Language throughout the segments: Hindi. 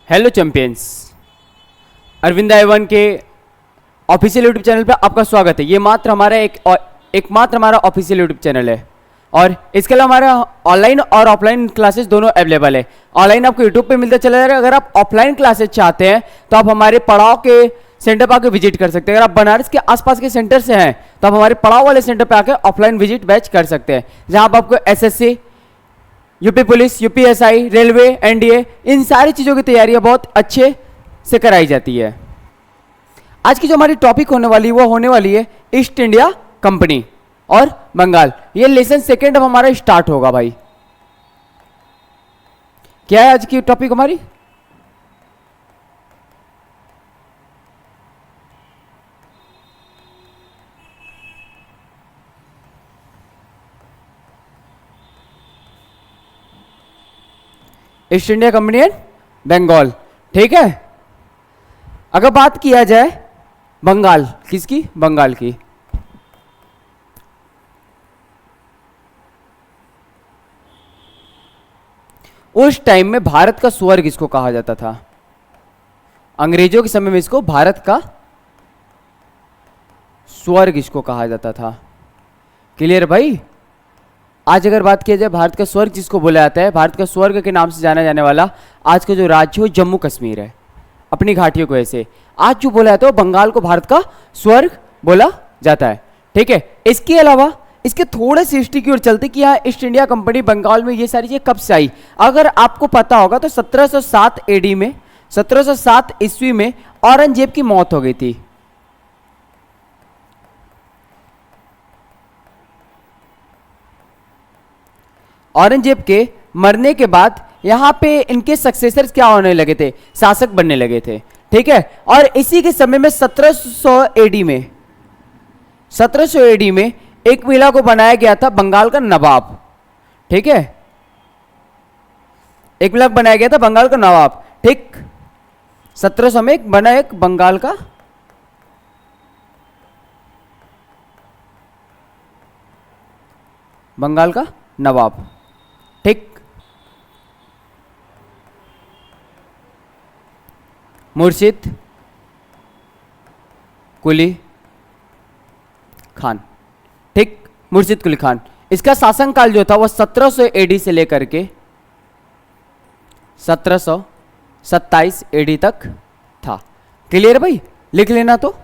हेलो चैंपियंस, अरविंद I1 के ऑफिशियल यूट्यूब चैनल पर आपका स्वागत है। ये मात्र हमारा एकमात्र हमारा ऑफिशियल यूट्यूब चैनल है और इसके अलावा हमारा ऑनलाइन और ऑफलाइन क्लासेस दोनों अवेलेबल है। ऑनलाइन आपको यूट्यूब पे मिलता चला जाएगा। अगर आप ऑफलाइन क्लासेस चाहते हैं तो आप हमारे पड़ाव के सेंटर पर आके विजिट कर सकते हैं। अगर आप बनारस के आसपास के सेंटर से हैं तो आप हमारे पड़ाव वाले सेंटर पर आके ऑफलाइन विजिट बैच कर सकते हैं, जहां आप आपको SSC, UP police, UPSI, railway, NDA, इन सारी चीज़ों की तैयारियां बहुत अच्छे से कराई जाती है। आज की जो हमारी टॉपिक होने वाली वो होने वाली है ईस्ट इंडिया कंपनी और बंगाल। ये लेसन सेकेंड अब हमारा स्टार्ट होगा भाई। क्या है आज की टॉपिक हमारी? East India Company and Bengal. ठीक है, अगर बात किया जाए बंगाल, किसकी? बंगाल की। उस टाइम में भारत का स्वर्ग इसको कहा जाता था। अंग्रेजों के समय में इसको भारत का स्वर्ग इसको कहा जाता था। क्लियर भाई? आज अगर बात किया जाए भारत का स्वर्ग जिसको बोला जाता है, भारत का स्वर्ग के नाम से जाना जाने वाला आज का जो राज्य है वो जम्मू कश्मीर है, अपनी घाटियों की वजह से। आज जो बोला जाता है वो बंगाल को भारत का स्वर्ग बोला जाता है। ठीक है, इसके अलावा इसके थोड़े से हिस्ट्री की ओर चलते कि यहाँ ईस्ट इंडिया कंपनी बंगाल में ये सारी चीजें कब से आई। अगर आपको पता होगा तो 1707 AD में, 1707 ईस्वी में औरंगजेब की मौत हो गई थी। औरंगजेब के मरने के बाद यहां पे इनके सक्सेसर्स क्या होने लगे थे? शासक बनने लगे थे। ठीक है, और इसी के समय में 1700 AD में, 1700 AD में एक महिला को बनाया गया था बंगाल का नवाब। ठीक है, एक महिला बनाया गया था बंगाल का नवाब। ठीक, 1700 में बना एक बंगाल का नवाब। ठीक, मुर्शिद कुली खान। ठीक, मुर्शिद कुली खान। इसका शासनकाल जो था वह 1700 AD से लेकर के 1727 AD तक था। क्लियर भाई? लिख लेना। तो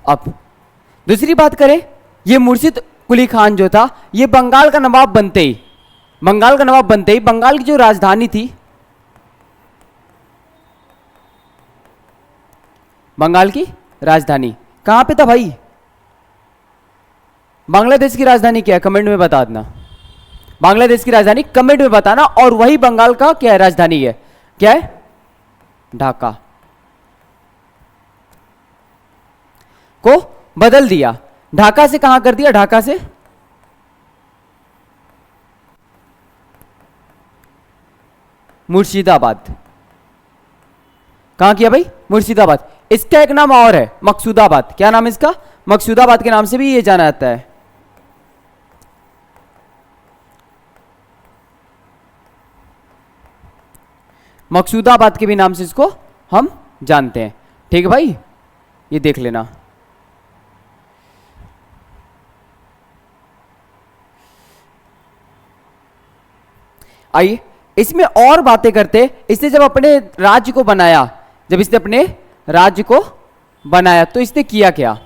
अब दूसरी बात करें, ये मुर्शिद कुली खान जो था ये बंगाल का नवाब बनते ही, बंगाल की जो राजधानी थी, बंगाल की राजधानी कहां पे था भाई? बांग्लादेश की राजधानी क्या है? कमेंट में बता देना। बांग्लादेश की राजधानी कमेंट में बताना। और वही बंगाल का क्या है? राजधानी है। क्या है? ढाका को बदल दिया। ढाका से कहां कर दिया? ढाका से मुर्शिदाबाद। कहां किया भाई? मुर्शिदाबाद। इसका एक नाम और है, मकसूदाबाद। क्या नाम है इसका? मकसूदाबाद के नाम से भी ये जाना जाता है। मकसूदाबाद के भी नाम से इसको हम जानते हैं। ठीक है भाई, ये देख लेना। आइए इसमें और बातें करते। इसने जब अपने राज्य को बनाया, तो इसने किया क्या?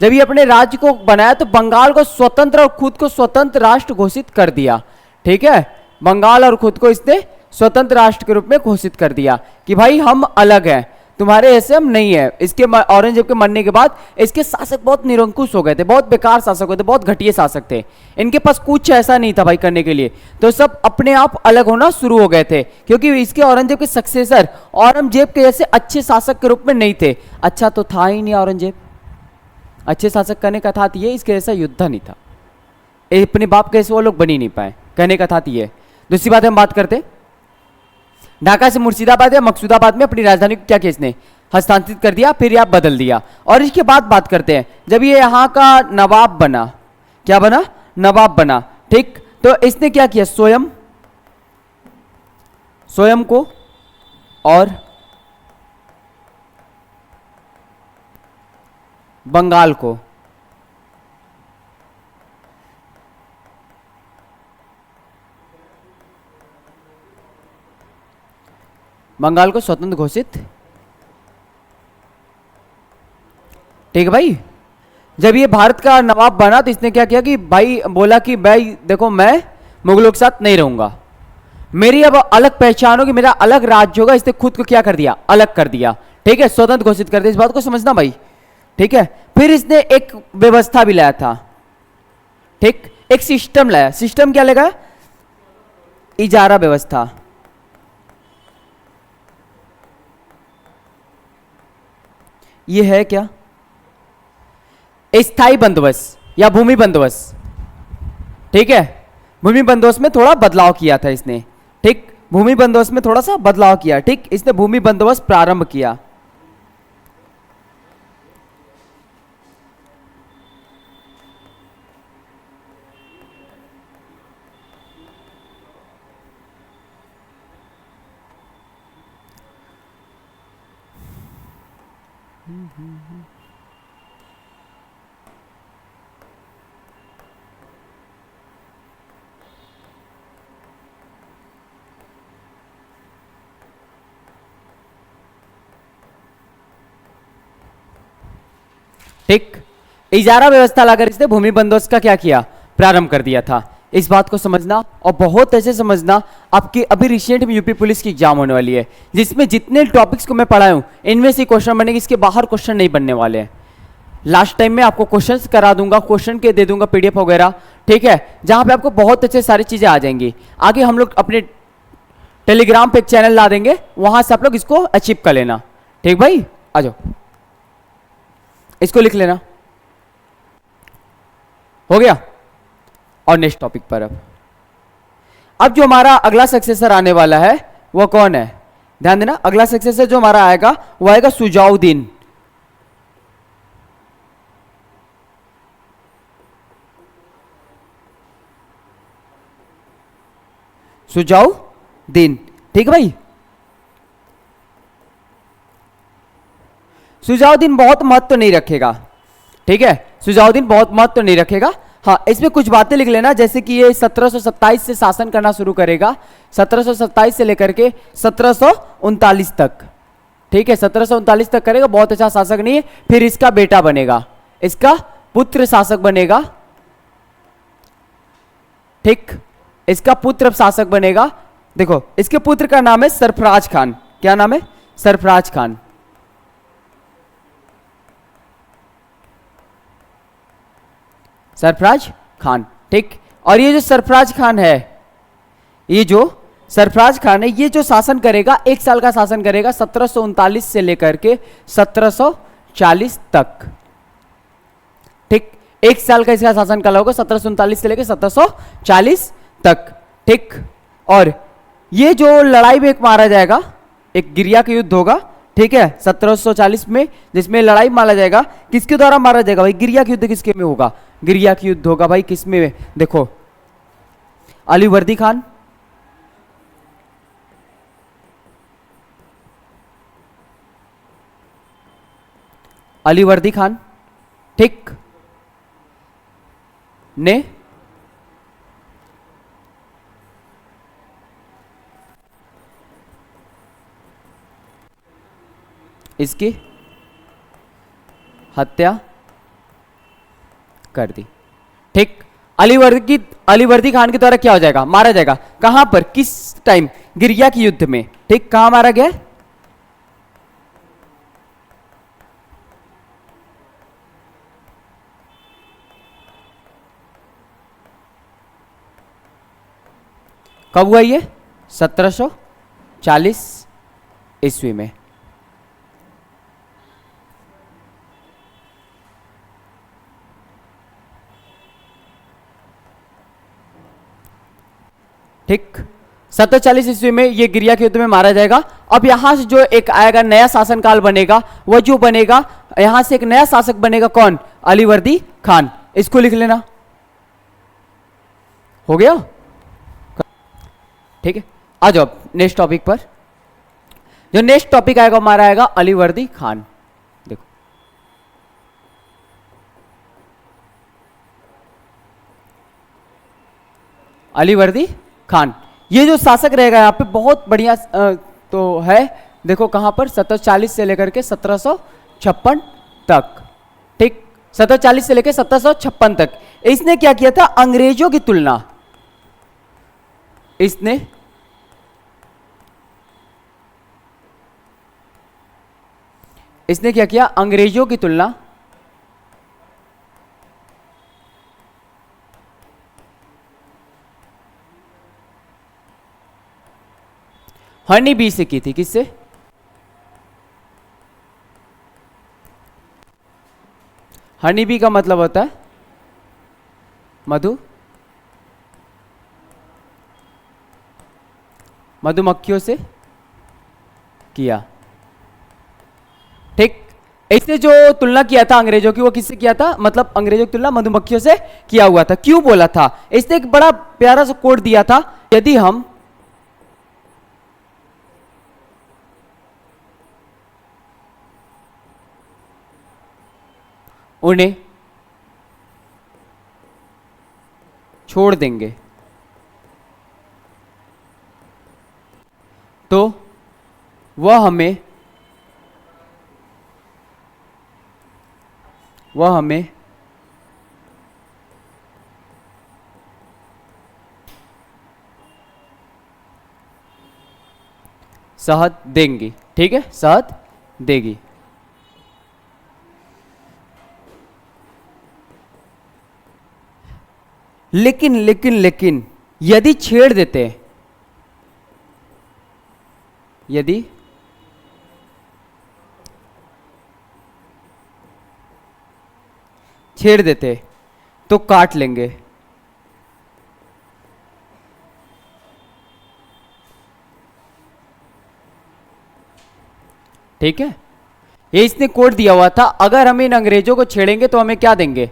जब ये अपने राज्य को बनाया तो बंगाल को स्वतंत्र और खुद को स्वतंत्र राष्ट्र घोषित कर दिया। ठीक है, बंगाल और खुद को इसने स्वतंत्र राष्ट्र के रूप में घोषित कर दिया कि भाई हम अलग हैं, तुम्हारे ऐसे हम नहीं है। इसके औरंगजेब के मरने के बाद इसके शासक बहुत निरंकुश हो गए थे, बहुत बेकार शासक होते, बहुत घटिया शासक थे। इनके पास कुछ ऐसा नहीं था भाई करने के लिए, तो सब अपने आप अलग होना शुरू हो गए थे, क्योंकि इसके औरंगजेब के सक्सेसर औरंगजेब के जैसे अच्छे शासक के रूप में नहीं थे। अच्छा तो था ही नहीं औरंगजेब, अच्छे शासक करने का था ये, इसके जैसा योद्धा नहीं था। अपने बाप कैसे वो लोग बन ही नहीं पाए, कहने का था ये। दूसरी बात हम बात करते, ढाका से मुर्शिदाबाद या मकसूदाबाद में अपनी राजधानी को क्या किसने हस्तांतरित कर दिया, फिर यह बदल दिया। और इसके बाद बात करते हैं जब ये यहाँ का नवाब बना, क्या बना? नवाब बना। ठीक, तो इसने क्या किया, स्वयं को और बंगाल को स्वतंत्र घोषित। ठीक है भाई। जब ये भारत का नवाब बना तो इसने क्या किया कि भाई बोला कि भाई देखो मैं मुगलों के साथ नहीं रहूंगा, मेरी अब अलग पहचान होगी, मेरा अलग राज्य होगा। इसने खुद को क्या कर दिया, अलग कर दिया। ठीक है, स्वतंत्र घोषित कर दिया। इस बात को समझना भाई। ठीक है, फिर इसने एक व्यवस्था भी लाया था। ठीक, एक सिस्टम लाया। सिस्टम क्या लगा, इजारा व्यवस्था। ये है क्या, स्थायी बंदोबस्त या भूमि बंदोबस्त। ठीक है, भूमि बंदोबस्त में थोड़ा बदलाव किया था इसने। ठीक, भूमि बंदोबस्त में थोड़ा सा बदलाव किया। ठीक, इसने भूमि बंदोबस्त प्रारंभ किया। ठीक, इजारा व्यवस्था लाकर इसने भूमि बंदोबस्त का क्या किया, प्रारंभ कर दिया था। इस बात को समझना और बहुत ऐसे समझना। आपकी अभी रिसेंट में यूपी पुलिस की एग्जाम होने वाली है, जिसमें जितने टॉपिक्स को मैं पढ़ाया हूं इनमें से क्वेश्चन बनेंगे, इसके बाहर क्वेश्चन नहीं बनने वाले हैं। लास्ट टाइम में आपको क्वेश्चंस करा दूंगा, क्वेश्चन के दे दूंगा पीडीएफ वगैरह। ठीक है, जहां पे आपको बहुत अच्छे सारी चीजें आ जाएंगी। आगे हम लोग अपने टेलीग्राम पे एक चैनल ला देंगे, वहां से आप लोग इसको अचीव कर लेना। ठीक भाई, आ जाओ, इसको लिख लेना। हो गया। और नेक्स्ट टॉपिक पर अब जो हमारा अगला सक्सेसर आने वाला है वो कौन है, ध्यान देना। अगला सक्सेसर जो हमारा आएगा वो आएगा सुजाउद्दीन। सुजाउद्दीन। ठीक है भाई, सुजाउद्दीन बहुत महत्व नहीं रखेगा। ठीक है, सुजाउद्दीन बहुत महत्व नहीं रखेगा। हाँ, इसमें कुछ बातें लिख लेना, जैसे कि ये 1727 से शासन करना शुरू करेगा, 1727 से लेकर के 1739 तक। ठीक है, 1739 तक करेगा, बहुत अच्छा शासक नहीं है। फिर इसका बेटा बनेगा, इसका पुत्र शासक बनेगा। ठीक, इसका पुत्र शासक बनेगा। देखो, इसके पुत्र का नाम है सरफराज खान। क्या नाम है, सरफराज खान। सरफराज खान। ठीक, और ये जो सरफराज खान है, ये जो सरफराज खान है, ये जो शासन करेगा 1 साल का शासन करेगा, 1739 से लेकर के 1740 तक। ठीक, 1 साल का इसका शासन काल होगा, 1739 से लेकर 1740 तक। ठीक, और ये जो लड़ाई में एक मारा जाएगा, एक गिरिया का युद्ध होगा। ठीक है, 1740 में, जिसमें लड़ाई मारा जाएगा। किसके द्वारा मारा जाएगा भाई, गिरिया का युद्ध किसके में होगा, गिरिया का युद्ध होगा भाई किसमें, देखो अलीवर्दी खान, अलीवर्दी खान। ठीक, ने इसकी हत्या कर दी। ठीक, अलीवर्दी खान के द्वारा क्या हो जाएगा, मारा जाएगा। कहां पर, किस टाइम, गिरिया के युद्ध में। ठीक, कहां मारा गया, कब हुआ ये, 1740 ईस्वी में। ठीक, 1740 ईस्वी में ये गिरिया के युद्ध में मारा जाएगा। अब यहां से जो एक आएगा नया शासनकाल बनेगा, वह जो बनेगा, यहां से एक नया शासक बनेगा, कौन, अलीवर्दी खान। इसको लिख लेना, हो गया? ठीक है, आ जाओ नेक्स्ट टॉपिक पर। जो नेक्स्ट टॉपिक आएगा हमारा आएगा अलीवर्दी खान। देखो अलीवर्दी खान, ये जो शासक रहेगा यहाँ पे बहुत बढ़िया तो है। देखो कहां पर 1740 से लेकर के 1756 तक, ठीक, 1740 से लेकर 1756 तक इसने क्या किया था? अंग्रेजों की तुलना, इसने क्या किया? अंग्रेजों की तुलना हनी बी से की थी। किससे? हनी बी का मतलब होता है मधुमक्खियों से किया, ठीक। इसने जो तुलना किया था अंग्रेजों की, वो किससे किया था? मतलब अंग्रेजों की तुलना मधुमक्खियों से किया हुआ था। क्यों बोला था? इसने एक बड़ा प्यारा सा कोट दिया था, यदि हम उन्हें छोड़ देंगे तो वह हमें शहद देंगी, ठीक है, शहद देगी। लेकिन यदि छेड़ देते, यदि छेड़ देते तो काट लेंगे, ठीक है। ये इसने कोड दिया हुआ था, अगर हम इन अंग्रेजों को छेड़ेंगे तो हमें क्या देंगे?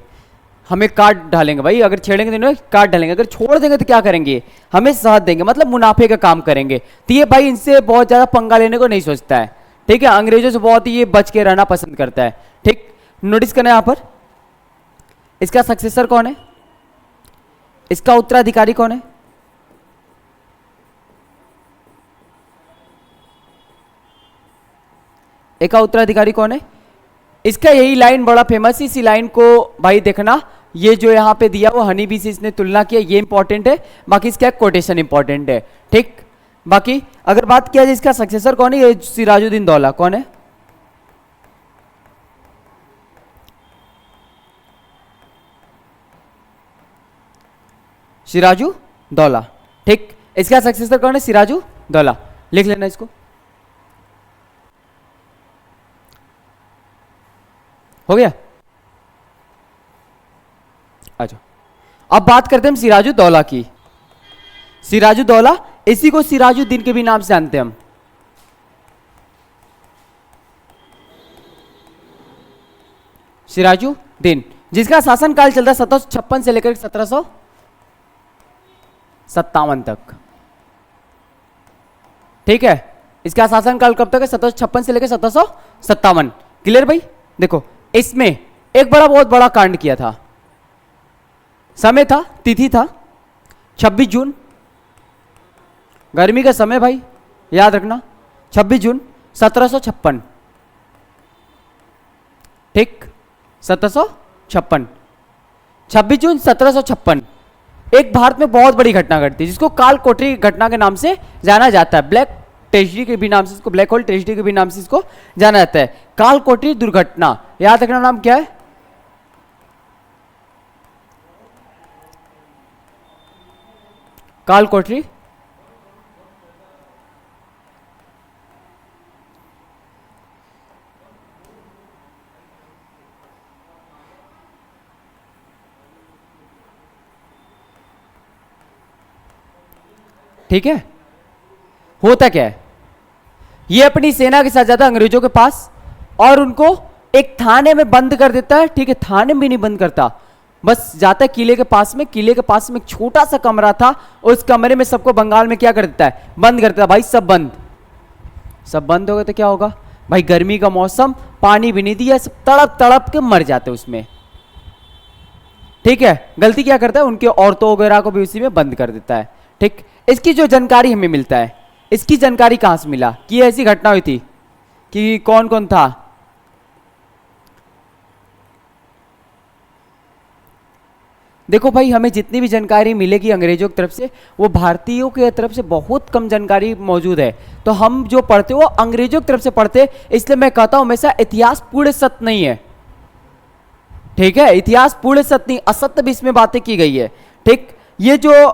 हमें काट डालेंगे भाई। अगर छेड़ेंगे तो इन्हें काट डालेंगे, अगर छोड़ देंगे तो क्या करेंगे? हमें शहद देंगे, मतलब मुनाफे का काम करेंगे। तो ये भाई इनसे बहुत ज्यादा पंगा लेने को नहीं सोचता है, ठीक है। अंग्रेजों से बहुत ही ये बच के रहना पसंद करता है, ठीक। नोटिस करना यहां पर, इसका सक्सेसर कौन है? इसका उत्तराधिकारी कौन है? इसका उत्तराधिकारी कौन है? इसका यही लाइन बड़ा फेमस है, इसी लाइन को भाई देखना। ये जो यहां पे दिया वो हनी बी से इसने तुलना किया, ये इंपॉर्टेंट है। बाकी इसका कोटेशन इंपॉर्टेंट है, ठीक। बाकी अगर बात किया जाए इसका सक्सेसर कौन है, ये सिराजुद्दीन दौला। कौन है? सिराजू दौला, ठीक। इसका सक्सेसर कौन है? सिराजू दौला। लिख लेना इसको। हो गया? अच्छा, अब बात करते हैं हम सिराजू दौला की। सिराजू दौला, इसी को सिराजुद्दीन के भी नाम से जानते हैं हम। सिराजुद्दीन, जिसका शासनकाल चलता है 1756 से लेकर 1757 तक, ठीक है। इसका शासनकाल कब तक है? 1756 से लेकर 1757। क्लियर भाई? देखो इसमें एक बहुत बड़ा कांड किया था। समय था, तिथि था 26 जून, गर्मी का समय भाई, याद रखना 26 जून 1756, ठीक। 1756, 26 जून 1756 एक भारत में बहुत बड़ी घटना घटती है, जिसको काल कोठरी घटना के नाम से जाना जाता है। ब्लैक ट्रेजेडी के भी नाम से इसको, ब्लैक होल ट्रेजेडी के भी नाम से इसको जाना जाता है। काल कोठरी दुर्घटना, याद रखना नाम क्या है? काल कोठरी ठीक है। होता क्या है, ये अपनी सेना के साथ जाता है अंग्रेजों के पास और उनको एक थाने में बंद कर देता है, ठीक है। थाने में भी नहीं बंद करता, बस जाता है किले के पास में, किले के पास में एक छोटा सा कमरा था, उस कमरे में सबको बंगाल में क्या कर देता है, बंद कर देता है। भाई सब बंद, सब बंद हो गए तो क्या होगा भाई, गर्मी का मौसम, पानी भी नहीं दिया, सब तड़प तड़प के मर जाते उसमें। ठीक है, गलती क्या करता है, उनके औरतों वगैरह को भी उसी में बंद कर देता है। ठीक, इसकी जो जानकारी हमें मिलता है, इसकी जानकारी कहां से मिला कि ऐसी घटना हुई थी, कि कौन कौन था। देखो भाई, हमें जितनी भी जानकारी मिलेगी अंग्रेजों की तरफ से, वो भारतीयों की तरफ से बहुत कम जानकारी मौजूद है। तो हम जो पढ़ते वो अंग्रेजों की तरफ से पढ़ते, इसलिए मैं कहता हूं हमेशा इतिहास पूर्ण सत्य नहीं है। ठीक है, इतिहास पूर्ण सत्य नहीं, असत्य भी इसमें बातें की गई है। ठीक, ये जो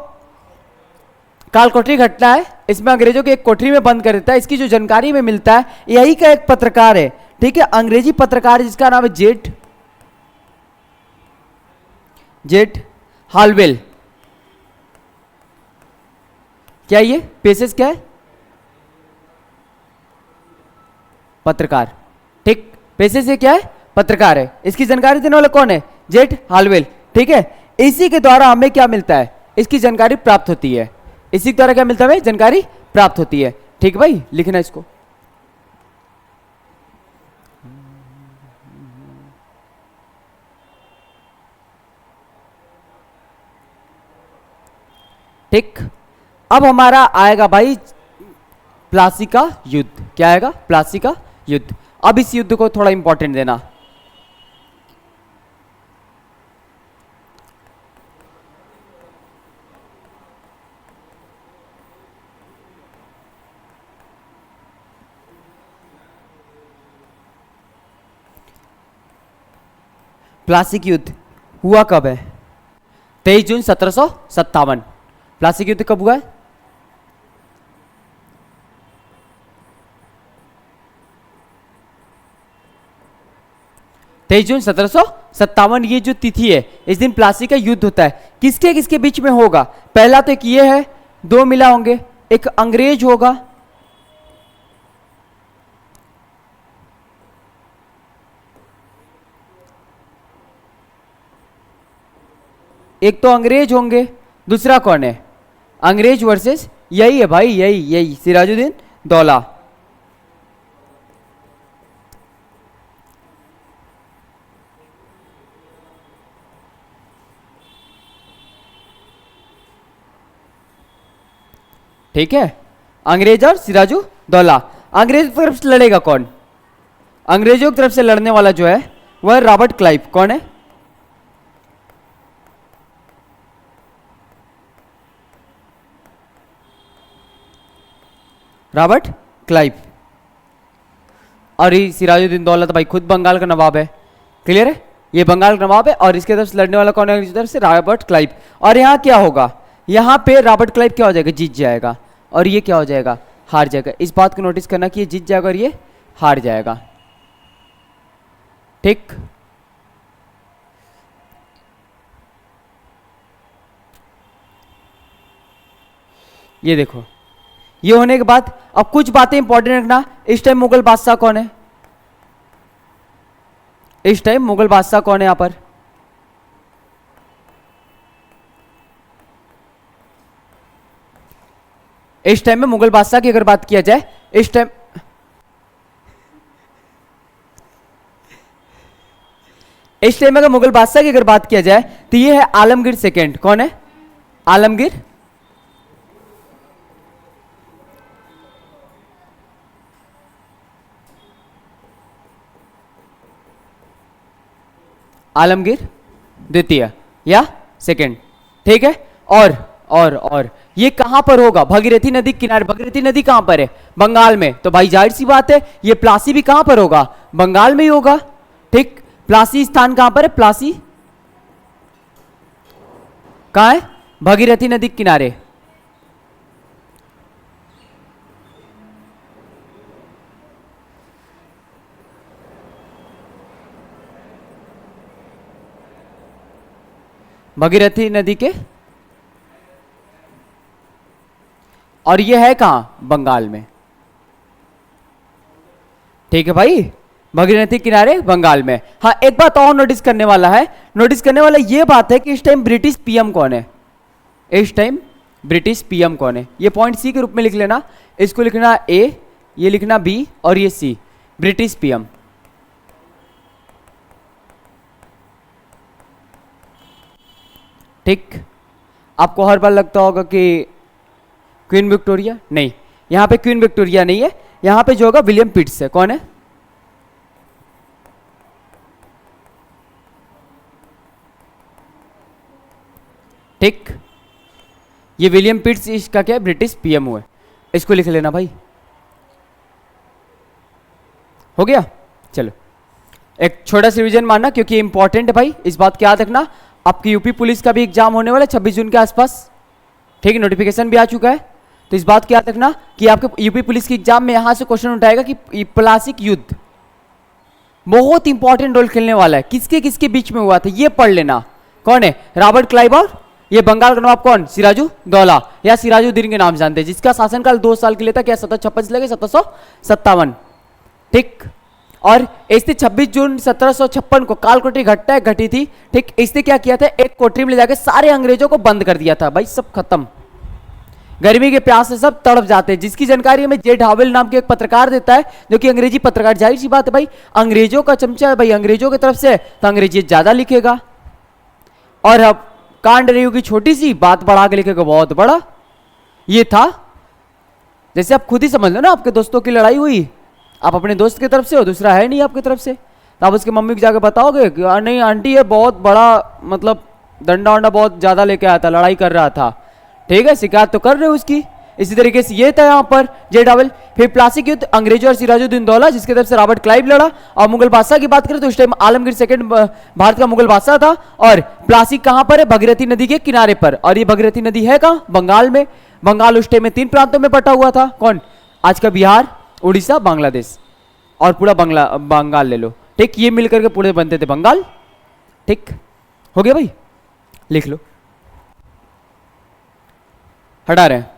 कालकोठरी घटना है, इसमें अंग्रेजों के एक कोठरी में बंद कर देता है। इसकी जो जानकारी में मिलता है, यही का एक पत्रकार है, ठीक है, अंग्रेजी पत्रकार जिसका नाम है जेट हालवेल। क्या ये पेशेस क्या है, पत्रकार। ठीक, पेशे से क्या है, पत्रकार है। इसकी जानकारी देने वाला कौन है, जेट हालवेल। ठीक है, इसी के द्वारा हमें क्या मिलता है, इसकी जानकारी प्राप्त होती है। इसी के द्वारा क्या मिलता है, जानकारी प्राप्त होती है। ठीक भाई, लिखना इसको। ठीक, अब हमारा आएगा भाई प्लासी का युद्ध। क्या आएगा, प्लासी का युद्ध। अब इस युद्ध को थोड़ा इंपॉर्टेंट देना। प्लासिक युद्ध हुआ कब है, 23 जून 1757। प्लासिक युद्ध कब हुआ है, 23 जून 1757। ये जो तिथि है, इस दिन प्लासी का युद्ध होता है। किसके किसके बीच में होगा, पहला तो एक ये है, दो मिला होंगे, एक अंग्रेज होगा, एक तो अंग्रेज होंगे, दूसरा कौन है, अंग्रेज वर्सेस, यही है भाई, यही सिराजुद्दीन दौला। ठीक है, अंग्रेज और सिराजू दौला। अंग्रेज की तरफ से लड़ेगा कौन, अंग्रेजों की तरफ से लड़ने वाला जो है वह रॉबर्ट क्लाइव। कौन है, रॉबर्ट क्लाइव। और ये सिराजुद्दीन दौला तो भाई खुद बंगाल का नवाब है। क्लियर है, ये बंगाल का नवाब है, और इसके तरफ से लड़ने वाला कौन है, अंग्रेज की तरफ से रॉबर्ट क्लाइव। और यहाँ क्या होगा, यहाँ पे रॉबर्ट क्लाइव क्या हो जाएगा, जीत जाएगा, और ये क्या हो जाएगा, हार जाएगा। इस बात को नोटिस करना कि ये जीत जाएगा और ये हार जाएगा। ठीक, ये देखो, ये होने के बाद अब कुछ बातें इंपॉर्टेंट रखना। इस टाइम मुगल बादशाह कौन है, इस टाइम मुगल बादशाह कौन है यहां पर, इस टाइम में मुगल बादशाह की अगर बात किया जाए, इस टाइम में अगर मुगल बादशाह की अगर बात किया जाए तो ये है आलमगीर सेकेंड। कौन है, आलमगीर आलमगीर द्वितीय या सेकेंड। ठीक है, और ये कहां पर होगा, भगीरथी नदी किनारे। भगीरथी नदी कहां पर है, बंगाल में। तो भाई जाहिर सी बात है, ये प्लासी भी कहां पर होगा, बंगाल में ही होगा। ठीक, प्लासी स्थान कहां पर है, प्लासी कहां है, भगीरथी नदी किनारे। भगीरथी नदी के, और ये है कहां, बंगाल में। ठीक है भाई, भगीरथी किनारे बंगाल में। हाँ, एक बात और नोटिस करने वाला है, नोटिस करने वाला ये बात है कि इस टाइम ब्रिटिश पीएम कौन है, इस टाइम ब्रिटिश पीएम कौन है। ये पॉइंट सी के रूप में लिख लेना, इसको लिखना ए, ये लिखना बी और ये सी, ब्रिटिश पीएम। ठीक, आपको हर बार लगता होगा कि क्वीन विक्टोरिया, नहीं, यहां पे क्वीन विक्टोरिया नहीं है, यहां पे जो होगा विलियम पिट्स है। कौन है? ठीक, ये विलियम पिट्स इसका क्या है, ब्रिटिश पीएम हुए। इसको लिख लेना भाई, हो गया। चलो, एक छोटा सा रिवीजन मानना क्योंकि इंपॉर्टेंट है भाई, इस बात का याद रखना। आपकी यूपी पुलिस का भी एग्जाम होने वाला है 26 जून के आसपास, ठीक है, नोटिफिकेशन भी आ चुका है। तो इस बात का याद रखना कि आपके यूपी पुलिस के एग्जाम में यहां से क्वेश्चन उठाएगा कि प्लासिक युद्ध बहुत इंपॉर्टेंट रोल खेलने वाला है, किसके किसके बीच में हुआ था ये पढ़ लेना। कौन है? रॉबर्ट क्लाइव और ये बंगाल का नवाब कौन? सिराजुद्दौला या सिराजुद्दीन के नाम जानते हैं, जिसका शासनकाल 2 साल के लिए था। क्या 1756 से लेकर 1757, ठीक। और इसने 26 जून 1756 को कालकोठरी घटना घटी थी, ठीक। इसने क्या किया था, एक कोठरी में ले जाकर सारे अंग्रेजों को बंद कर दिया था भाई, सब खत्म। गर्मी के प्यास से सब तड़प जाते हैं, जिसकी जानकारी हमें जे ढावेल नाम के एक पत्रकार देता है, जो कि अंग्रेजी पत्रकार। जाहिर सी बात है भाई, अंग्रेजों का चमचा है भाई, अंग्रेजों की तरफ से, तो अंग्रेजी ज्यादा लिखेगा। और अब कांड रही होगी छोटी सी, बात बढ़ा के लिखेगा बहुत बड़ा। ये था, जैसे आप खुद ही समझ लो ना, आपके दोस्तों की लड़ाई हुई, आप अपने दोस्त की तरफ से हो, दूसरा है नहीं आपकी तरफ से, तो आप उसकी मम्मी को जाकर बताओगे कि नहीं आंटी ये बहुत बड़ा, मतलब डंडा वंडा बहुत ज्यादा लेके आया था, लड़ाई कर रहा था, ठीक है, शिकायत तो कर रहे हो उसकी। इसी तरीके से ये था यहाँ पर जे डावल। फिर प्लासी युद्ध, अंग्रेजों और सिराजुद्दीन दौला, जिसके तरफ से रॉबर्ट क्लाइव लड़ा। और मुगल बादशाह की बात करें तो उस टाइम आलमगीर सेकंड भारत का मुगल बादशाह था। और प्लासी कहां पर है? भगीरथी नदी के किनारे पर। और ये भगीरथी नदी है कहां? बंगाल में। बंगाल उस टाइम में 3 प्रांतों में बटा हुआ था। कौन? आज का बिहार, उड़ीसा, बांग्लादेश और पूरा बंगाल ले लो, ठीक। ये मिलकर के पूरे बनते थे बंगाल, ठीक। हो गया भाई, लिख लो। हटा रहे हैं,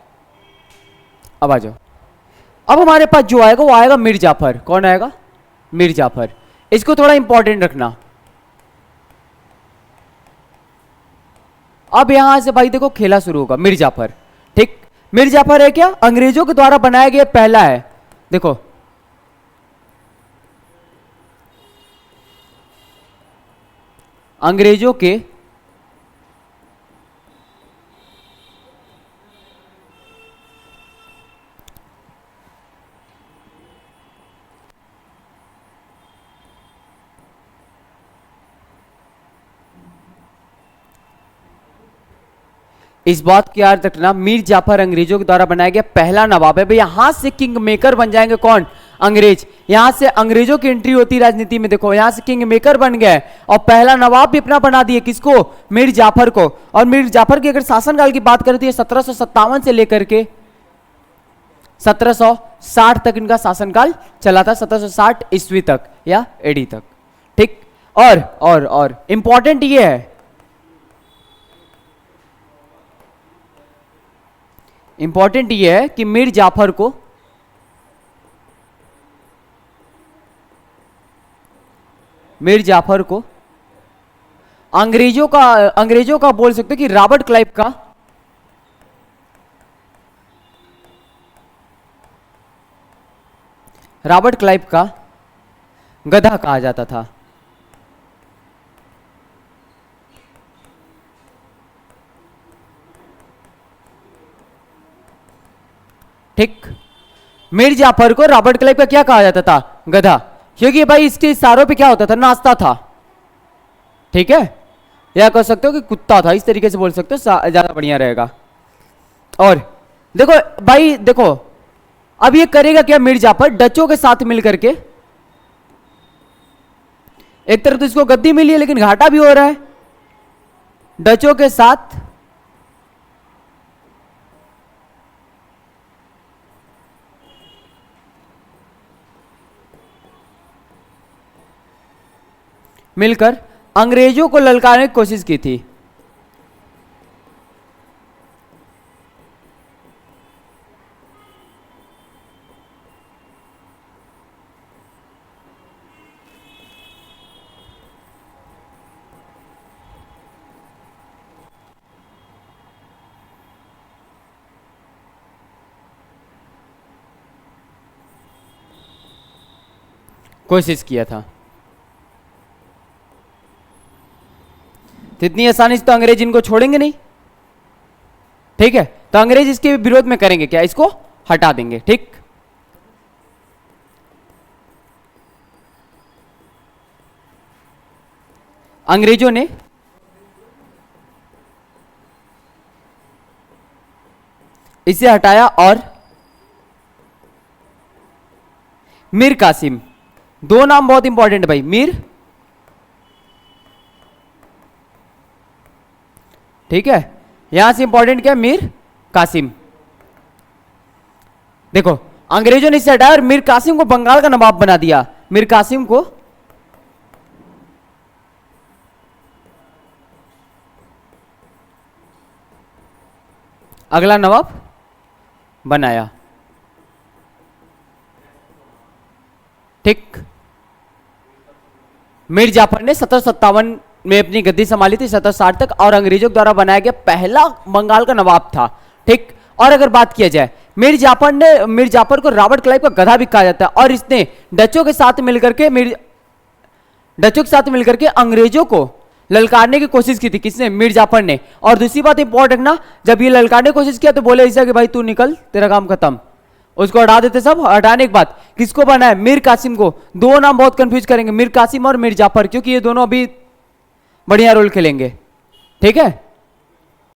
अब आ जाओ। अब हमारे पास जो आएगा वो आएगा मीर जाफर। कौन आएगा? मीर जाफर। इसको थोड़ा इंपॉर्टेंट रखना। अब यहां से भाई देखो खेला शुरू होगा। मीर जाफर, ठीक। मीर जाफर है क्या? अंग्रेजों के द्वारा बनाया गया पहला है। देखो, अंग्रेजों के इस बात की याद रखना, मीर जाफर अंग्रेजों के द्वारा बनाया गया पहला नवाब है भाई। यहां से किंग मेकर बन जाएंगे कौन? अंग्रेज। यहां से अंग्रेजों की एंट्री होती राजनीति में। देखो, यहां से किंग मेकर बन गए और पहला नवाब भी अपना बना दिए। किसको? मीर जाफर को। और मीर जाफर की अगर शासनकाल की बात करें तो 1757 से लेकर के 1760 तक इनका शासनकाल चला था, 1760 ईस्वी तक या एडी तक, ठीक। और इंपॉर्टेंट ये है, इंपॉर्टेंट ये है कि मीर जाफर को अंग्रेजों का बोल सकते कि रॉबर्ट क्लाइव का गधा कहा जाता था, ठीक। मीर जाफर को रॉबर्ट क्लाइव का क्या कहा जाता था? गधा, क्योंकि भाई इसके इशारों पे क्या होता था? नाचता था, ठीक है। या कह सकते हो कि कुत्ता था, इस तरीके से बोल सकते हो, ज्यादा बढ़िया रहेगा। और देखो भाई, देखो अब ये करेगा क्या मीर जाफर? डचों के साथ मिलकर के, एक तरफ तो इसको गद्दी मिली है लेकिन घाटा भी हो रहा है, डचों के साथ मिलकर अंग्रेजों को ललकारने की कोशिश की थी। कोशिश किया था। तो इतनी आसानी से तो अंग्रेज इनको छोड़ेंगे नहीं, ठीक है। तो अंग्रेज इसके विरोध में करेंगे क्या, इसको हटा देंगे, ठीक। अंग्रेजों ने इसे हटाया और मीर कासिम, दो नाम बहुत इंपॉर्टेंट भाई, मीर, ठीक है। यहां से इंपॉर्टेंट क्या, मीर कासिम। देखो अंग्रेजों ने इसे हटाया और मीर कासिम को बंगाल का नवाब बना दिया। मीर कासिम को अगला नवाब बनाया, ठीक। मीर जाफर ने 1757 में अपनी गद्दी संभाली थी, 1760 तक, और अंग्रेजों द्वारा बनाया गया पहला बंगाल का नवाब था, ठीक। और अगर बात किया जाए, मीर जाफर को रॉबर्ट क्लाइव का गधा भी कहा जाता है, और इसने डचों के साथ मिलकर के अंग्रेजों को ललकारने की कोशिश की थी। किसने, मीर जाफर ने। और दूसरी बात इंपॉर्टेंट रखना, जब ये ललकारने की कोशिश किया तो बोले ऐसा कि भाई तू निकल, तेरा काम खत्म, उसको हटा देते सब। हटाने के बाद किसको बनाया, मीर कासिम को। दो नाम बहुत कंफ्यूज करेंगे, मीर कासिम और मीर जाफर, क्योंकि ये दोनों अभी बढ़िया रोल खेलेंगे, ठीक है।